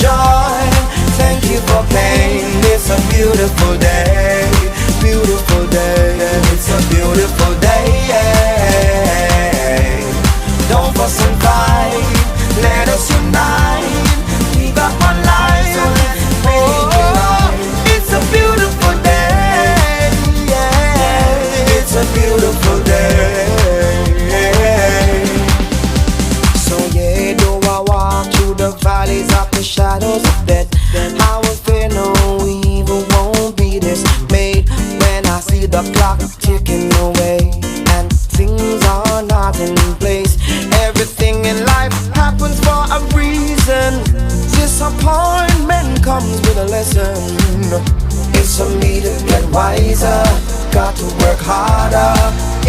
joy, thank you for pain. It's a beautiful day, beautiful day. It's a beautiful day. Don't fuss and fight, let us unite. We got one life, so let's make it right. It's a beautiful day, yeah. It's a beautiful day. So yeah, though I walk through the valleys of the shadows of death, I will fear no evil, won't be dismayed when I see the clock ticking away and things are not in place. Everything in life happens for a reason. Disappointment comes with a lesson. It's for me to get wiser, got to work harder.